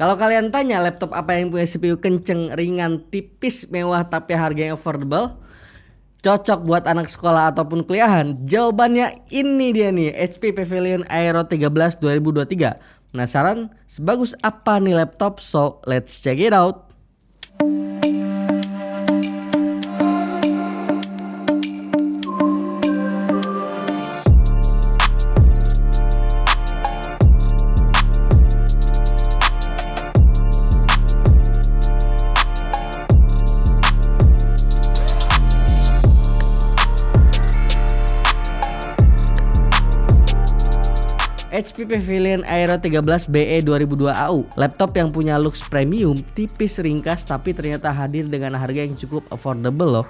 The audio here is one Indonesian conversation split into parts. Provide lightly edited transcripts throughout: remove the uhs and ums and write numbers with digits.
Kalau kalian tanya laptop apa yang punya CPU kenceng, ringan, tipis, mewah tapi harganya affordable, cocok buat anak sekolah ataupun kuliahan? Jawabannya ini dia nih, HP Pavilion Aero 13 2023. Penasaran sebagus apa nih laptop? So let's check it out. HP Pavilion Aero 13 BE 2002 AU, laptop yang punya looks premium, tipis, ringkas, tapi ternyata hadir dengan harga yang cukup affordable loh.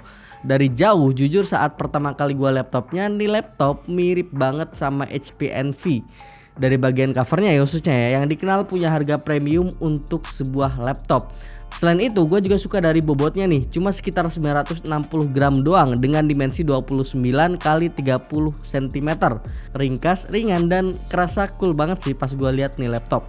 Dari jauh, jujur saat pertama kali gua laptopnya, nih laptop mirip banget sama HP Envy. Dari bagian covernya ya khususnya ya, yang dikenal punya harga premium untuk sebuah laptop. Selain itu gue juga suka dari bobotnya nih, cuma sekitar 960 gram doang dengan dimensi 29 x 30 cm. Ringkas, ringan, dan kerasa cool banget sih pas gue lihat nih laptop.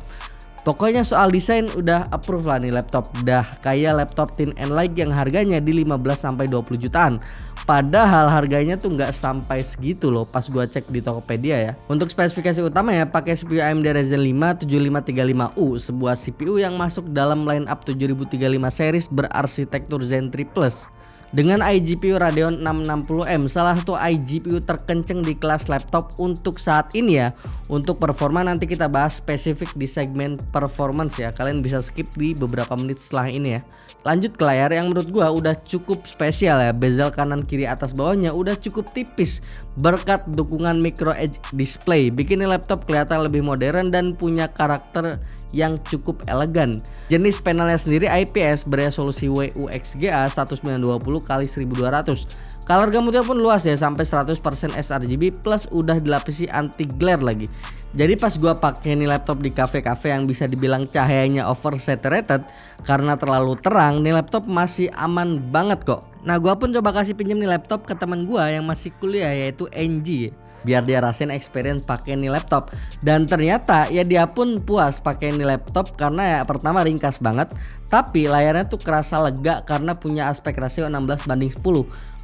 Pokoknya soal desain udah approve lah nih laptop. Dah kayak laptop thin and light yang harganya di 15-20 jutaan. Padahal harganya tuh nggak sampai segitu loh pas gua cek di Tokopedia ya. Untuk spesifikasi utama ya pakai CPU AMD Ryzen 5 7535U, sebuah CPU yang masuk dalam lineup 7035 series berarsitektur Zen 3 Plus. Dengan iGPU Radeon 660M, salah satu iGPU terkenceng di kelas laptop untuk saat ini ya. Untuk performa nanti kita bahas spesifik di segmen performance ya. Kalian bisa skip di beberapa menit setelah ini ya. Lanjut ke layar yang menurut gua udah cukup spesial ya. Bezel kanan kiri atas bawahnya udah cukup tipis berkat dukungan micro edge display. Bikin laptop kelihatan lebih modern dan punya karakter yang cukup elegan. Jenis panelnya sendiri IPS beresolusi WUXGA 1920 x 1200. Color gamutnya pun luas ya, sampai 100% sRGB plus udah dilapisi anti glare lagi. Jadi pas gua pakai nih laptop di cafe-cafe yang bisa dibilang cahayanya oversaturated karena terlalu terang, nih laptop masih aman banget kok. Nah gua pun coba kasih pinjam nih laptop ke teman gua yang masih kuliah yaitu NG, biar dia rasain experience pakai nih laptop. Dan ternyata ya dia pun puas pakai nih laptop karena ya pertama ringkas banget, tapi layarnya tuh kerasa lega karena punya aspek rasio 16:10.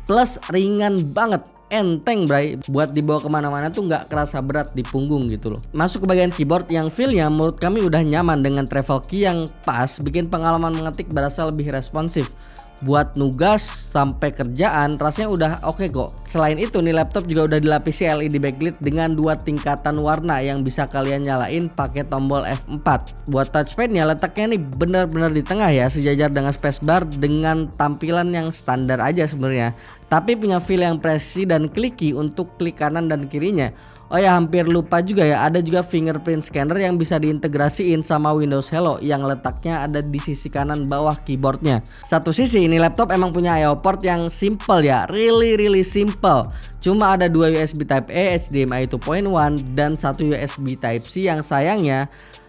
Plus ringan banget, enteng bray, buat dibawa kemana-mana tuh nggak kerasa berat di punggung gitu loh. Masuk ke bagian keyboard yang feelnya menurut kami udah nyaman dengan travel key yang pas, bikin pengalaman mengetik berasa lebih responsif. Buat nugas sampai kerjaan rasanya udah oke kok. Selain itu nih laptop juga udah dilapisi LED backlit dengan 2 tingkatan warna yang bisa kalian nyalain pakai tombol F4. Buat touchpadnya letaknya nih bener-bener di tengah ya, sejajar dengan spacebar dengan tampilan yang standar aja sebenarnya. Tapi punya feel yang presisi dan clicky untuk klik kanan dan kirinya. Oh ya, hampir lupa juga ya, ada juga fingerprint scanner yang bisa diintegrasiin sama Windows Hello yang letaknya ada di sisi kanan bawah keyboardnya. Satu sisi ini laptop emang punya I/O port yang simple ya, really simple. Cuma ada 2 USB Type A, HDMI 2.1 dan 1 USB Type C yang sayangnya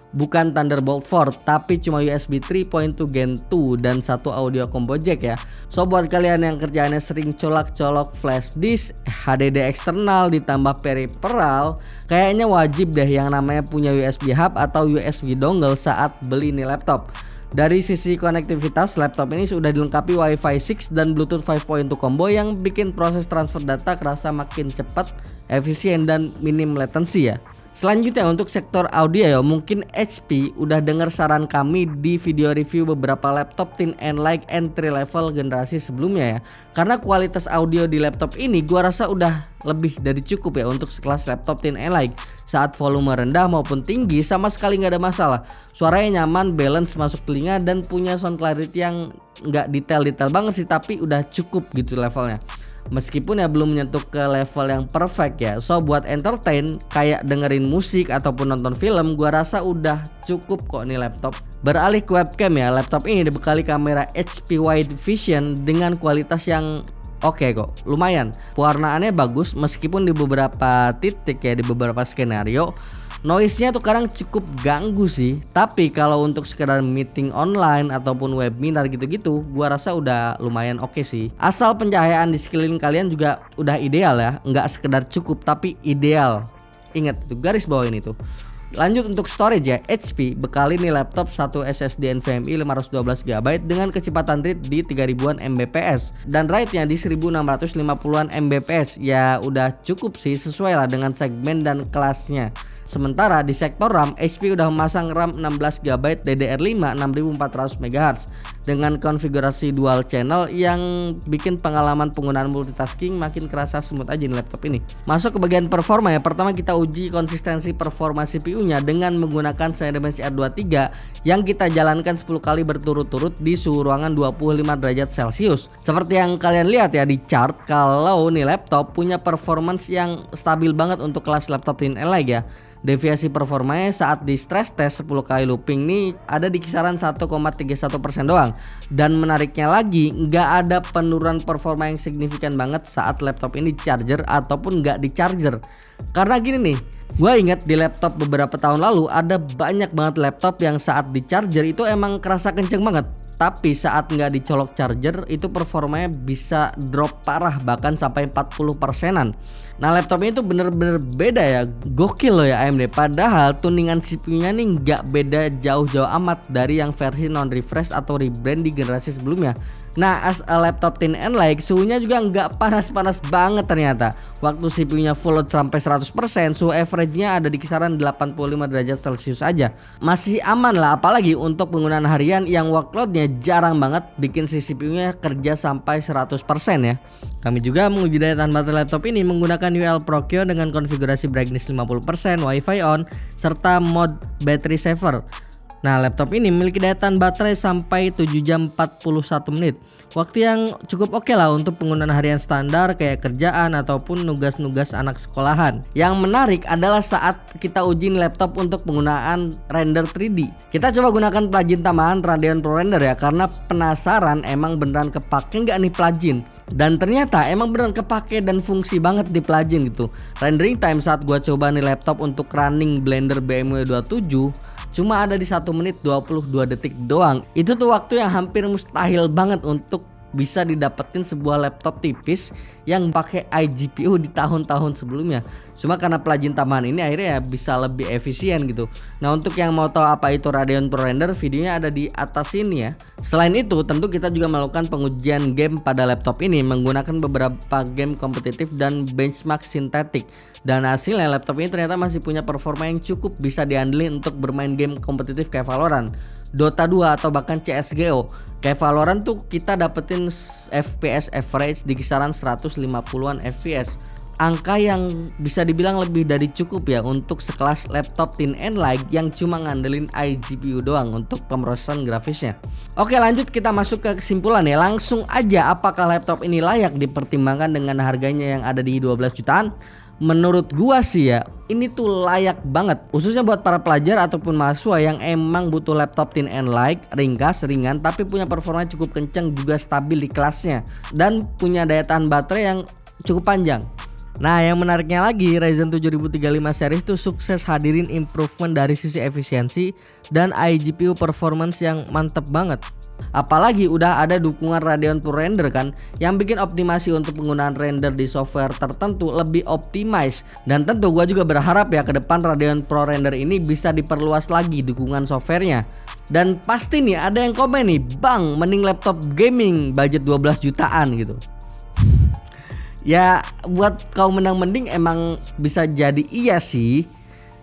bukan Thunderbolt 4 tapi cuma USB 3.2 Gen 2 dan 1 audio combo jack ya. So buat kalian yang kerjaannya sering colak-colok flash disk, HDD eksternal ditambah peripheral, kayaknya wajib deh yang namanya punya USB hub atau USB dongle saat beli nih laptop. Dari sisi konektivitas, laptop ini sudah dilengkapi Wi-Fi 6 dan Bluetooth 5.2 combo yang bikin proses transfer data kerasa makin cepat, efisien, dan minim latency ya. Selanjutnya untuk sektor audio ya, mungkin HP udah dengar saran kami di video review beberapa laptop thin and light entry level generasi sebelumnya ya. Karena kualitas audio di laptop ini gua rasa udah lebih dari cukup ya untuk sekelas laptop thin and light. Saat volume rendah maupun tinggi sama sekali nggak ada masalah. Suaranya nyaman, balance masuk telinga, dan punya sound clarity yang nggak detail-detail banget sih, tapi udah cukup gitu levelnya. Meskipun ya belum menyentuh ke level yang perfect ya. So buat entertain kayak dengerin musik ataupun nonton film, gua rasa udah cukup kok nih laptop. Beralih ke webcam ya, laptop ini dibekali kamera HP Wide Vision dengan kualitas yang oke kok, lumayan. Pewarnaannya bagus meskipun di beberapa titik ya, di beberapa skenario noise-nya tuh kadang cukup ganggu sih. Tapi kalau untuk sekedar meeting online ataupun webinar gitu-gitu, gua rasa udah lumayan oke sih. Asal pencahayaan di sekeliling kalian juga udah ideal ya, nggak sekedar cukup tapi ideal. Ingat itu, garis bawah ini tuh. Lanjut untuk storage ya, HP bekali nih laptop satu SSD NVMe 512GB dengan kecepatan read di 3000-an Mbps dan write-nya di 1650-an Mbps. Ya udah cukup sih, sesuai lah dengan segmen dan kelasnya. Sementara di sektor RAM, HP udah memasang RAM 16GB DDR5 6400MHz dengan konfigurasi dual channel yang bikin pengalaman penggunaan multitasking makin kerasa smooth aja nih laptop ini. Masuk ke bagian performa ya. Pertama kita uji konsistensi performa CPU-nya dengan menggunakan Cinebench R23 yang kita jalankan 10 kali berturut-turut di suhu ruangan 25 derajat Celcius. Seperti yang kalian lihat ya di chart, kalau nih laptop punya performance yang stabil banget untuk kelas laptop Thin-N-Like ya. Deviasi performanya saat di stress test 10 kali looping nih ada di kisaran 1,31% doang. Dan menariknya lagi, nggak ada penurunan performa yang signifikan banget saat laptop ini di charger ataupun nggak di charger. Karena gini nih, gue ingat di laptop beberapa tahun lalu ada banyak banget laptop yang saat di charger itu emang kerasa kenceng banget. Tapi saat nggak dicolok charger itu performanya bisa drop parah, bahkan sampai 40%-an. Nah laptop ini tuh bener-bener beda ya, gokil loh ya AMD. Padahal tuningan CPU-nya nih nggak beda jauh-jauh amat dari yang versi non-refresh atau rebrand di generasi sebelumnya. Nah as a laptop Thin-N-Like, suhunya juga nggak panas-panas banget ternyata. Waktu CPU-nya full load sampai 100%, suhu average-nya ada di kisaran 85 derajat Celcius aja. Masih aman lah, apalagi untuk penggunaan harian yang workload-nya jarang banget bikin si CPU-nya kerja sampai 100% ya. Kami juga menguji daya tahan baterai laptop ini menggunakan UL Procure dengan konfigurasi brightness 50%, Wi-Fi on, serta mode battery saver. Nah laptop ini memiliki daya tahan baterai sampai 7 jam 41 menit. Waktu yang cukup oke lah untuk penggunaan harian standar kayak kerjaan ataupun nugas-nugas anak sekolahan. Yang menarik adalah saat kita uji laptop untuk penggunaan render 3D. Kita coba gunakan plugin tambahan Radeon Pro Render ya, karena penasaran emang beneran kepake nggak nih plugin. Dan ternyata emang beneran kepake dan fungsi banget di plugin gitu. Rendering time saat gua coba nih laptop untuk running Blender BMW 27 cuma ada di 1 menit 22 detik doang. Itu tuh waktu yang hampir mustahil banget untuk bisa didapetin sebuah laptop tipis yang pakai iGPU di tahun-tahun sebelumnya. Cuma karena plugin tambahan ini akhirnya ya bisa lebih efisien gitu. Nah untuk yang mau tahu apa itu Radeon Pro Render, videonya ada di atas sini ya. Selain itu tentu kita juga melakukan pengujian game pada laptop ini menggunakan beberapa game kompetitif dan benchmark sintetik. Dan hasilnya laptop ini ternyata masih punya performa yang cukup bisa diandelin untuk bermain game kompetitif kayak Valorant, Dota 2 atau bahkan CSGO. Kayak Valorant tuh kita dapetin FPS average di kisaran 150-an FPS. Angka yang bisa dibilang lebih dari cukup ya untuk sekelas laptop Thin-N-Like yang cuma ngandelin iGPU doang untuk pemrosesan grafisnya. Oke lanjut kita masuk ke kesimpulan ya. Langsung aja, apakah laptop ini layak dipertimbangkan dengan harganya yang ada di 12 jutaan? Menurut gua sih ya, ini tuh layak banget, khususnya buat para pelajar ataupun mahasiswa yang emang butuh laptop Thin-N-Like, ringkas, ringan, tapi punya performa cukup kenceng juga stabil di kelasnya dan punya daya tahan baterai yang cukup panjang. Nah yang menariknya lagi, Ryzen 7035 series tuh sukses hadirin improvement dari sisi efisiensi dan iGPU performance yang mantep banget. Apalagi udah ada dukungan Radeon Pro Render kan, yang bikin optimasi untuk penggunaan render di software tertentu lebih optimize. Dan tentu gue juga berharap ya ke depan Radeon Pro Render ini bisa diperluas lagi dukungan softwarenya. Dan pasti nih ada yang komen nih, bang mending laptop gaming budget 12 jutaan gitu. Ya buat kaum mending emang bisa jadi iya sih.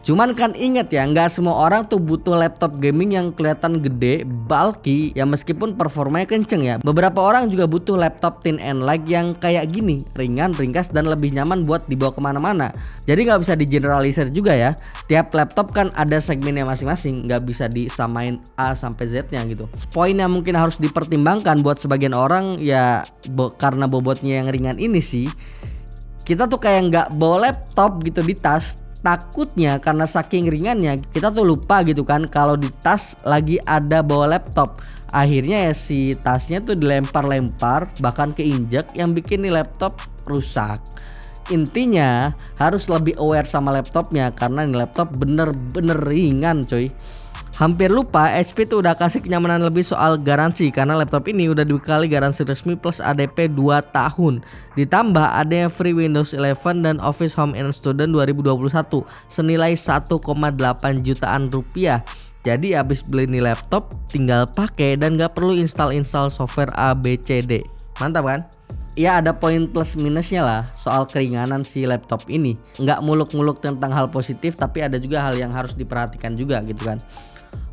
Cuman kan inget ya, nggak semua orang tuh butuh laptop gaming yang kelihatan gede, bulky, ya meskipun performanya kenceng ya. Beberapa orang juga butuh laptop Thin-N-Like yang kayak gini, ringan, ringkas, dan lebih nyaman buat dibawa kemana-mana. Jadi nggak bisa digeneralisir juga ya. Tiap laptop kan ada segmennya masing-masing, nggak bisa disamain A sampai Z-nya gitu. Poin yang mungkin harus dipertimbangkan buat sebagian orang ya karena bobotnya yang ringan ini sih, kita tuh kayak nggak bawa laptop gitu di tas. Takutnya karena saking ringannya kita tuh lupa gitu kan kalau di tas lagi ada bawa laptop. Akhirnya ya si tasnya tuh dilempar-lempar bahkan keinjek yang bikin nih laptop rusak. Intinya harus lebih aware sama laptopnya karena nih laptop bener-bener ringan coy. Hampir lupa, HP tuh udah kasih kenyamanan lebih soal garansi karena laptop ini udah dibekali garansi resmi plus ADP 2 tahun. Ditambah adanya free Windows 11 dan Office Home and Student 2021 senilai 1,8 jutaan rupiah. Jadi abis beli nih laptop tinggal pakai dan gak perlu install software ABCD. Mantap kan? Ya ada poin plus minusnya lah soal keringanan si laptop ini. Nggak muluk-muluk tentang hal positif, tapi ada juga hal yang harus diperhatikan juga gitu kan.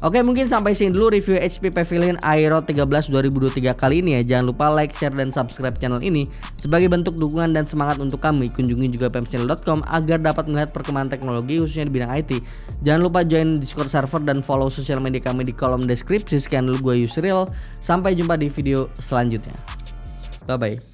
Oke, mungkin sampai sini dulu review HP Pavilion Aero 13 2023 kali ini ya. Jangan lupa like, share, dan subscribe channel ini sebagai bentuk dukungan dan semangat untuk kami. Kunjungi juga pemchannel.com agar dapat melihat perkembangan teknologi khususnya di bidang IT. Jangan lupa join Discord server dan follow sosial media kami di kolom deskripsi. Sekian dulu, gue Yusril. Sampai jumpa di video selanjutnya. Bye bye.